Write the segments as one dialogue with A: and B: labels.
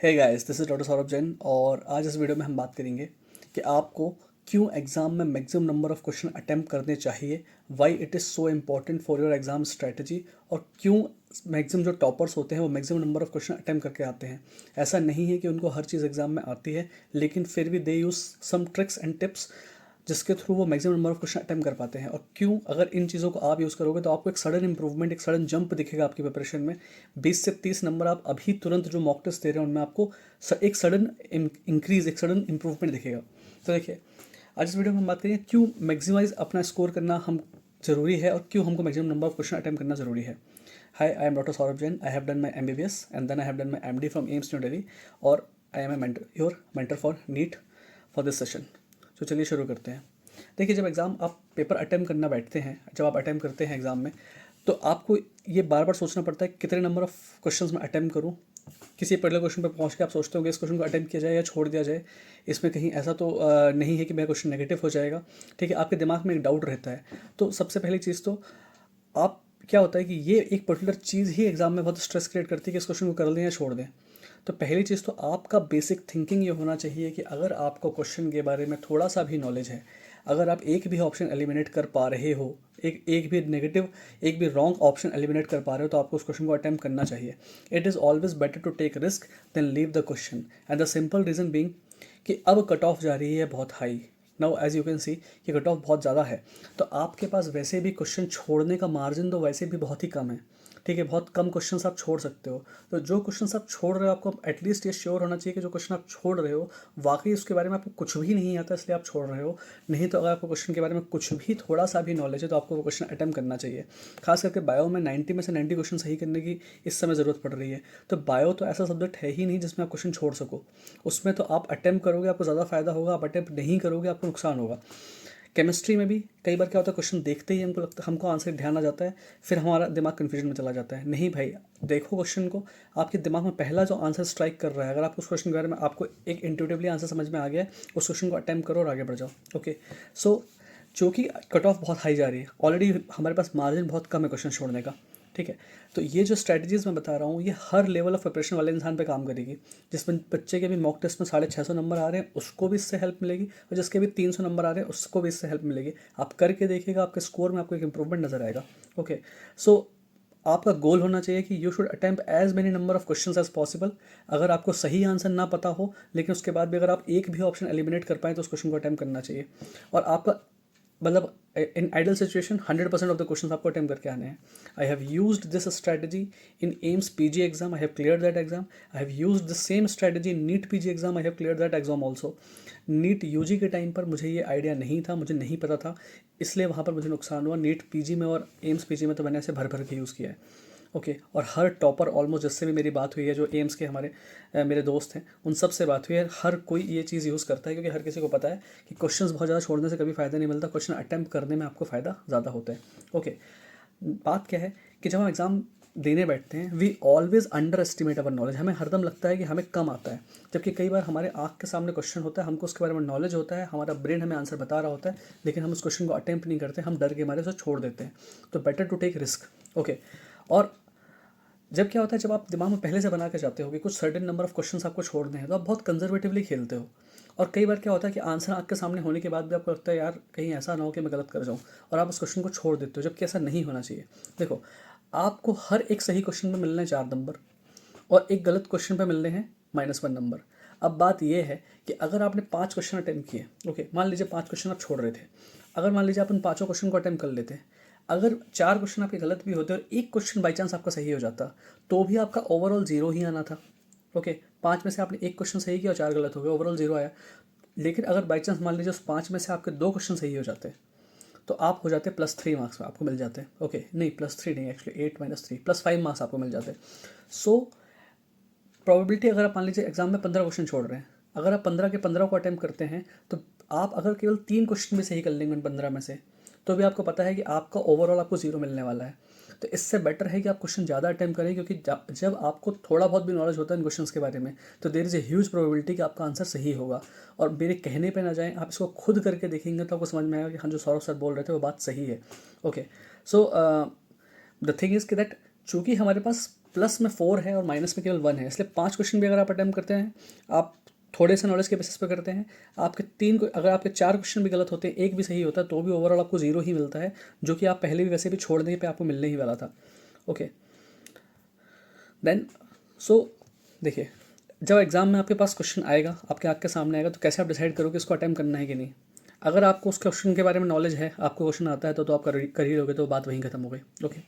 A: Hey guys, this is doctor Saurabh Jain और आज इस वीडियो में हम बात करेंगे कि आपको क्यों एग्ज़ाम में maximum number of question attempt करने चाहिए, why it is so important for your exam strategy, और क्यों मैक्सिमम जो टॉपर्स होते हैं वो maximum number of question attempt करके आते हैं। ऐसा नहीं है कि उनको हर चीज़ एग्जाम में आती है, लेकिन फिर भी they use some tricks and tips जिसके थ्रू वो maximum number of question attempt कर पाते हैं। और क्यों, अगर इन चीज़ों को आप यूज़ करोगे तो आपको एक सडन इंप्रूवमेंट, एक सडन जंप दिखेगा आपकी प्रिपरेशन में। 20 से 30 नंबर आप अभी तुरंत जो मॉक टेस्ट दे रहे हैं उनमें आपको एक सडन इंक्रीज, एक सडन इंप्रूवमेंट दिखेगा। तो देखिए, आज इस वीडियो में हम बात करेंगे क्यों मैक्सिमाइज अपना स्कोर करना हम ज़रूरी है और क्यों हमको maximum number of question attempt करना ज़रूरी है। Hi, I am doctor Saurabh Jain. I have done my MBBS and then I have done my MD from AIIMS New Delhi, और I am a mentor, your mentor for NEET for this session. तो चलिए शुरू करते हैं। देखिए, जब एग्ज़ाम आप पेपर अटेम्प्ट करना बैठते हैं, जब आप अटेम्प्ट करते हैं एग्ज़ाम में, तो आपको ये बार बार सोचना पड़ता है कितने नंबर ऑफ क्वेश्चंस मैं अटेम्प्ट करूँ। किसी पर्टिकुलर क्वेश्चन पर पहुंच के आप सोचते हो कि इस क्वेश्चन को अटेम्प्ट किया जाए या छोड़ दिया जाए, इसमें कहीं ऐसा तो नहीं है कि मेरा क्वेश्चन नेगेटिव हो जाएगा। ठीक है, आपके दिमाग में एक डाउट रहता है। तो सबसे पहली चीज़ तो आप, क्या होता है कि ये एक पर्टिकुलर चीज़ ही एग्जाम में बहुत स्ट्रेस क्रिएट करती है कि इस क्वेश्चन को कर दें या छोड़ दें। तो पहली चीज़ तो आपका बेसिक थिंकिंग ये होना चाहिए कि अगर आपको क्वेश्चन के बारे में थोड़ा सा भी नॉलेज है, अगर आप एक भी ऑप्शन एलिमिनेट कर पा रहे हो, एक भी नेगेटिव, एक भी रॉन्ग ऑप्शन एलिमिनेट कर पा रहे हो, तो आपको उस क्वेश्चन को अटेम्प्ट करना चाहिए। It is always better to take risk than leave the question, and the simple reason being कि अब कट ऑफ जा रही है बहुत हाई। Now as you can see कि कट ऑफ बहुत ज़्यादा है, तो आपके पास वैसे भी क्वेश्चन छोड़ने का मार्जिन तो वैसे भी बहुत ही कम है। ठीक है, बहुत कम क्वेश्चंस आप छोड़ सकते हो। तो जो क्वेश्चंस आप छोड़ रहे हो, आपको एटलीस्ट ये श्योर होना चाहिए कि जो क्वेश्चन आप छोड़ रहे हो वाकई उसके बारे में आपको कुछ भी नहीं आता, इसलिए आप छोड़ रहे हो। नहीं तो अगर आपको क्वेश्चन के बारे में कुछ भी थोड़ा सा भी नॉलेज है तो आपको वो क्वेश्चन अटेम्प्ट करना चाहिए। खास करके बायो में 90 में से 90 क्वेश्चन सही करने की इस समय ज़रूरत पड़ रही है। तो बायो तो ऐसा सब्जेक्ट है ही नहीं जिसमें आप क्वेश्चन छोड़ सको। उसमें तो आप अटेम्प्ट करोगे आपको ज़्यादा फायदा होगा, आप अटेम्प्ट नहीं करोगे आपको नुकसान होगा। केमिस्ट्री में भी कई बार क्या होता है, क्वेश्चन देखते ही हमको आंसर ध्यान आ जाता है, फिर हमारा दिमाग कन्फ्यूजन में चला जाता है। नहीं भाई, देखो क्वेश्चन को, आपके दिमाग में पहला जो आंसर स्ट्राइक कर रहा है, अगर आप उस क्वेश्चन के बारे में आपको एक इंट्यूटिवली आंसर समझ में आ गया है, उस क्वेश्चन को अटेम्प्ट करो और आगे बढ़ जाओ। ओके, सो चूँकि कट ऑफ बहुत हाई जा रही है, ऑलरेडी हमारे पास मार्जिन बहुत कम है क्वेश्चन छोड़ने का। ठीक है, तो ये जो स्ट्रैटेजीज मैं बता रहा हूँ ये हर लेवल ऑफ प्रिपरेशन वाले इंसान पे काम करेगी। जिसमें बच्चे के भी मॉक टेस्ट में 650 नंबर आ रहे हैं उसको भी इससे हेल्प मिलेगी, और जिसके भी 300 नंबर आ रहे हैं उसको भी इससे हेल्प मिलेगी। आप करके देखिएगा, आपके स्कोर में आपको एक इंप्रूवमेंट नजर आएगा। ओके, सो आपका गोल होना चाहिए कि you should attempt as many number of questions as possible. अगर आपको सही आंसर ना पता हो, लेकिन उसके बाद भी अगर आप एक भी ऑप्शन एलिमिनेट कर पाएँ तो उस क्वेश्चन को अटेम्प्ट करना चाहिए। और आपका मतलब in ideal situation 100% of the question आपको अटेम्प्ट करके आने हैं। I have used this strategy in AIIMS PG exam, I have clear that exam. I have used the same strategy in NEET PG exam, I have clear that exam also. NEET UG के time पर मुझे ये idea नहीं था, मुझे नहीं पता था, इसलिए वहाँ पर मुझे नुकसान हुआ। नीट PG में और एम्स PG में तो मैंने ऐसे भर भर के यूज़ किया है। ओके, और हर टॉपर ऑलमोस्ट जिससे भी मेरी बात हुई है, जो एम्स के हमारे मेरे दोस्त हैं, उन सब से बात हुई है, हर कोई ये चीज़ यूज़ करता है, क्योंकि हर किसी को पता है कि क्वेश्चंस बहुत ज़्यादा छोड़ने से कभी फ़ायदा नहीं मिलता, क्वेश्चन अटेम्प्ट करने में आपको फ़ायदा ज़्यादा होता है। ओके, बात क्या है कि जब हम एग्ज़ाम देने बैठते हैं, we always underestimate our knowledge. हमें हरदम लगता है कि हमें कम आता है, जबकि कई बार हमारे आँख के सामने क्वेश्चन होता है, हमको उसके बारे में नॉलेज होता है, हमारा ब्रेन हमें आंसर बता रहा होता है, लेकिन हम उस क्वेश्चन को अटेम्प्ट नहीं करते, हम डर के मारे उसे छोड़ देते हैं। तो better to take risk. Okay, और जब क्या होता है, जब आप दिमाग में पहले से बना के जाते हो कि कुछ सर्टेन नंबर ऑफ क्वेश्चंस आपको छोड़ने हैं, तो आप बहुत कंजर्वेटिवली खेलते हो। और कई बार क्या होता है कि आंसर आँख के सामने होने के बाद भी आपको लगता है यार कहीं ऐसा ना हो कि मैं गलत कर जाऊँ, और आप उस क्वेश्चन को छोड़ देते हो, जबकि ऐसा नहीं होना चाहिए। देखो, आपको हर एक सही क्वेश्चन में मिलने हैं 4 नंबर, और एक गलत क्वेश्चन पे मिलने हैं -1 नंबर। अब बात यह है कि अगर आपने 5 क्वेश्चन अटेम्प्ट किए, ओके, मान लीजिए 5 क्वेश्चन आप छोड़ रहे थे, अगर मान लीजिए आप उन पाँचों क्वेश्चन को अटेम्प्ट कर लेते, अगर 4 क्वेश्चन आपके गलत भी होते और एक क्वेश्चन बाई चांस आपका सही हो जाता, तो भी आपका ओवरऑल 0 ही आना था। ओके, 5 में से आपने एक क्वेश्चन सही किया और 4 गलत हो गए, ओवरऑल 0 आया। लेकिन अगर बाई चांस मान लीजिए उस 5 में से आपके 2 क्वेश्चन सही हो जाते, तो आप हो जाते +3 मार्क्स में, आपको मिल जाते। ओके, नहीं, +3 नहीं, एक्चुअली 8 - 3 +5 मार्क्स आपको मिल जाते। सो प्रोबेबिलिटी, अगर आप मान लीजिए एग्जाम में 15 क्वेश्चन छोड़ रहे हैं, अगर आप 15 के 15 को अटेम्प्ट करते हैं, तो आप अगर केवल 3 क्वेश्चन भी सही कर लेंगे उन 15 में से, तो भी आपको पता है कि आपका ओवरऑल आपको 0 मिलने वाला है। तो इससे बेटर है कि आप क्वेश्चन ज़्यादा अटेम्प्ट करें, क्योंकि जब आपको थोड़ा बहुत भी नॉलेज होता है इन क्वेश्चन के बारे में, तो there is a huge probability कि आपका आंसर सही होगा। और मेरे कहने पे ना जाएं, आप इसको खुद करके देखेंगे तो आपको समझ में आएगा कि हाँ, जो सौरभ सर बोल रहे थे वो बात सही है। Okay, so the thing is कि दैट चूँकि हमारे पास प्लस में 4 है और माइनस में केवल 1 है, इसलिए 5 क्वेश्चन भी अगर आप अटैम्प्ट करते हैं, आप थोड़े से नॉलेज के बेसिस पे करते हैं, आपके अगर आपके 4 क्वेश्चन भी गलत होते हैं, एक भी सही होता है, तो भी ओवरऑल आपको 0 ही मिलता है, जो कि आप पहले भी वैसे भी छोड़ने पे आपको मिलने ही वाला था। ओके, देन देखिए, जब एग्ज़ाम में आपके पास क्वेश्चन आएगा, आपके आँख के सामने आएगा, तो कैसे आप डिसाइड करोगे इसको अटैम्प्ट करना है कि नहीं। अगर आपको उस क्वेश्चन के बारे में नॉलेज है, आपको क्वेश्चन आता है, तो आप कर ही लोगे, तो बात वहीं खत्म हो गई। ओके,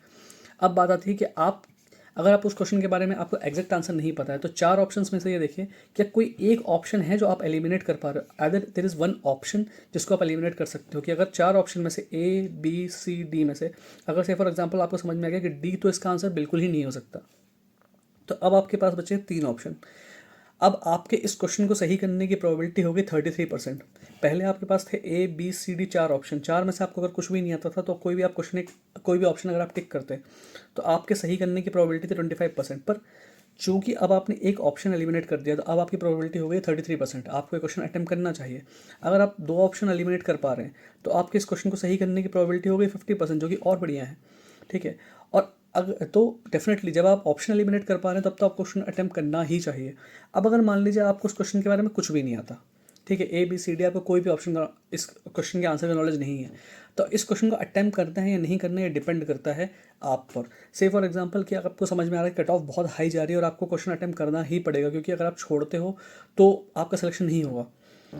A: अब बात आती है कि अगर आप उस क्वेश्चन के बारे में आपको एग्जैक्ट आंसर नहीं पता है, तो 4 ऑप्शंस में से ये देखिए, क्या कोई एक ऑप्शन है जो आप एलिमिनेट कर पा रहे हो। Other there is one option जिसको आप एलिमिनेट कर सकते हो, कि अगर 4 ऑप्शन में से ए बी सी डी में से अगर से फॉर एग्जांपल आपको समझ में आ गया कि डी तो इसका आंसर बिल्कुल ही नहीं हो सकता, तो अब आपके पास बचे 3 ऑप्शन। अब आपके इस क्वेश्चन को सही करने की प्रोबेबिलिटी होगी 33%। पहले आपके पास थे A B C D 4 option, 4 में से आपको अगर कुछ भी नहीं आता था, तो कोई भी ऑप्शन अगर आप टिक करते, तो आपके सही करने की प्रोबेबिलिटी थी 25%। पर चूंकि अब आपने एक ऑप्शन एलिमिनेट कर दिया, तो अब आपकी प्रोबेबिलिटी हो गई 33%। आपको ये क्वेश्चन अटेम्प्ट करना चाहिए। अगर आप 2 ऑप्शन एलिमिनेट कर पा रहे हैं, तो आपके इस क्वेश्चन को सही करने की प्रोबेबिलिटी हो गई 50%, जो कि और बढ़िया है। ठीक है, और अगर तो डेफिनेटली जब आप ऑप्शन एलिमिनेट कर पा रहे हैं, तब तो आप क्वेश्चन अटेम्प्ट करना ही चाहिए। अब अगर मान लीजिए आपको उस क्वेश्चन के बारे में कुछ भी नहीं आता, ठीक है, ए बी सी डी, आपको कोई भी ऑप्शन का इस क्वेश्चन के आंसर का नॉलेज नहीं है, तो इस क्वेश्चन को अटेम्प्ट करना है या नहीं करना है, ये डिपेंड करता है आप पर। से फॉर एग्जांपल कि आपको समझ में आ रहा है कट ऑफ बहुत हाई जा रही है और आपको क्वेश्चन अटेम्प्ट करना ही पड़ेगा, क्योंकि अगर आप छोड़ते हो तो आपका सिलेक्शन नहीं होगा।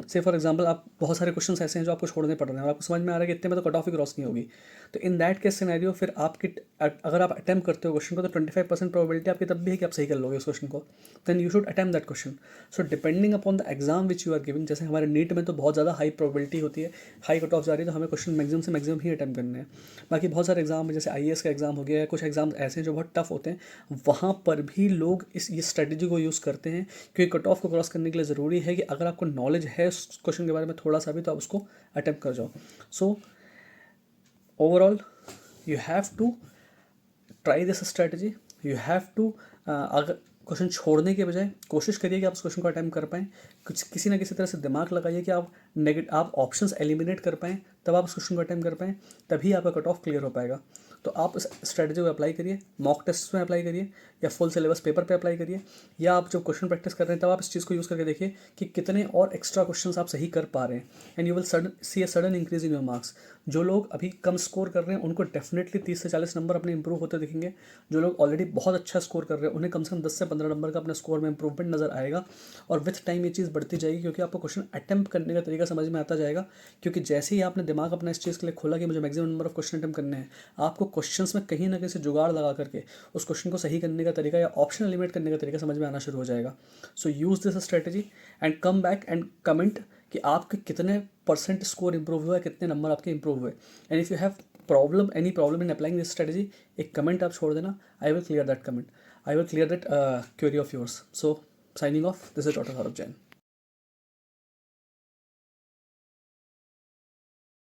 A: से फॉर एग्जांपल आप बहुत सारे क्वेश्चन ऐसे हैं जो आपको छोड़ने पड़ रहे हैं और आपको समझ में आ रहा है कि इतने में तो कट ऑफ ही क्रॉस नहीं होगी, तो इन दैट केस सिनेरियो फिर अगर आप अटेम्प्ट करते हो क्वेश्चन को, तो 25% प्रोबेबिलिटी आपकी तब भी है कि आप सही कर लोगे उस क्वेश्चन को। Then you should attempt that question. So depending upon the exam which you are giving, जैसे हमारे नीट में तो बहुत ज़्यादा हाई प्रोबेबिलिटी होती है, हाई कट ऑफ जा रही है, तो हमें क्वेश्चन मैक्सिमम से मैक्सिमम ही अटेम्प्ट करने हैं। बाकी बहुत सारे एग्जाम है, जैसे IAS का एग्जाम हो गया, कुछ एग्जाम ऐसे हैं जो बहुत टफ होते हैं, वहाँ पर भी लोग ये स्ट्रेटेजी को यूज़ करते हैं, क्योंकि कट ऑफ को क्रॉस करने के लिए ज़रूरी है कि अगर आपको नॉलेज है उस क्वेश्चन के बारे में थोड़ा सा भी, तो आप उसको अटेम्प्ट कर जाओ। So overall you have to try this strategy. You have to अगर क्वेश्चन छोड़ने के बजाय कोशिश करिए कि आप उस क्वेश्चन को अटेम्प्ट कर पाएँ। कुछ किसी ना किसी तरह से दिमाग लगाइए कि आप ऑप्शंस एलिमिनेट कर पाएँ, तब आप उस क्वेश्चन को अटेम्प्ट कर पाएँ, तभी आपका कट ऑफ क्लियर हो पाएगा। तो आप इस स्ट्रेटजी को अप्लाई करिए, मॉक टेस्ट में अप्लाई करिए, या फुल सिलेबस पेपर पे अप्लाई करिए, या आप जब क्वेश्चन प्रैक्टिस कर रहे हैं तब आप इस चीज़ को यूज़ करके देखिए कि कितने और एक्स्ट्रा क्वेश्चंस आप सही कर पा रहे हैं, and you will see a sudden increase in your marks. जो लोग अभी कम स्कोर कर रहे हैं उनको डेफिनेटली 30 से 40 नंबर अपने इंप्रूव होते दिखेंगे। जो लोग ऑलरेडी बहुत अच्छा स्कोर कर रहे हैं उन्हें कम से कम 10 से 15 नंबर का अपने स्कोर में इंप्रूवमेंट नजर आएगा, और विथ टाइम ये चीज़ बढ़ती जाएगी, क्योंकि आपको क्वेश्चन अटेम्प्ट करने का तरीका समझ में आता जाएगा। क्योंकि जैसे ही आपने दिमाग अपना इस चीज़ के लिए खोला कि मुझे maximum number of question attempt करने हैं, आपको क्वेश्चंस में कहीं ना कहीं से जुगाड़ लगा करके उस क्वेश्चन को सही करने का तरीका या ऑप्शन एलिमिनेट करने का तरीका समझ में आना शुरू हो जाएगा। So use this strategy and come back and comment कि आपके कितने परसेंट स्कोर इंप्रूव हुआ है, कितने नंबर आपके इंप्रूव हुए। And if you have any problem in applying this strategy, एक कमेंट आप छोड़ देना। I will clear that query of yours. So signing off, this is doctor Saurabh Jain.